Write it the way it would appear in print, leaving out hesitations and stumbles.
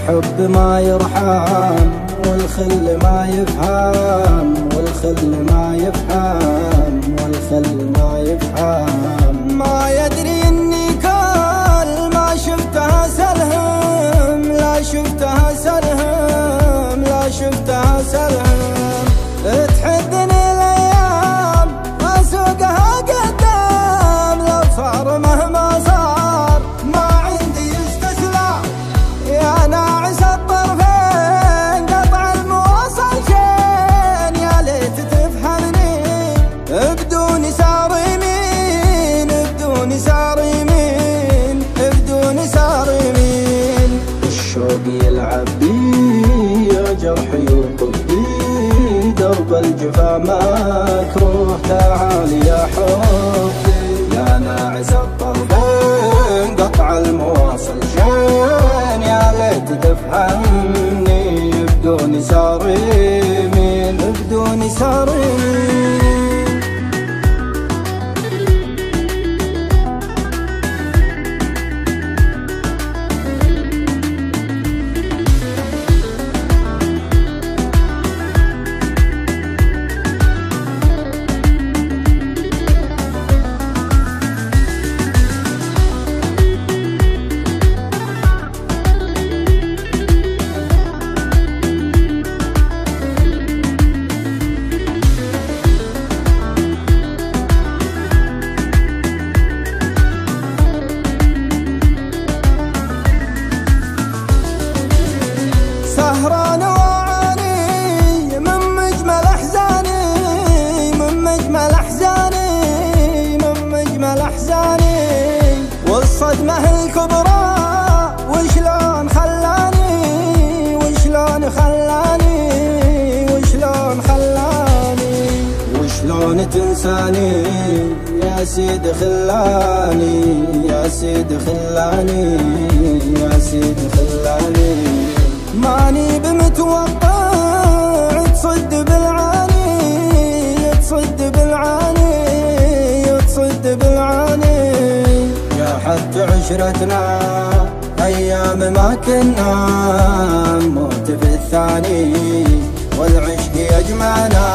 الحب ما يرحم والخل ما يفهم، والخل ما يفهم، والخل ما يفهم. ما يدري اني كل ما شفتها سلهم، لا شفتها سلهم، لا شفتها سلهم. تحدني الايام اسوقها قدام، لو صار مهما صار ما عندي استسلام. يا ناعس الطرفين قطع المواصل شين، يا ليت تفهمني بدون سار يمين، بدون سار يمين، بدون سار يمين. الشوق يلعب بي يا جرح يوقف بي، درب الجفا مكروه تعال يا حبي. يا ناعس الطرفين قطع المواصل شين، يا ليت تفهمني بدون سار يمين، بدون سار يمين. سهران وعاني من مجمل احزاني، من مجمل احزاني، من مجمل احزاني. والصدمة الكبرى وشلون خلاني، وشلون خلاني، وشلون خلاني. وشلون تنساني يا سيد خلاني، يا سيد خلاني، يا سيد خلاني. ماني بمتوقع تصد بالعاني، تصد بالعاني، تصد بالعاني. يا حد عشرتنا ايام ما كنا، موت في الثاني والعشق يجمعنا.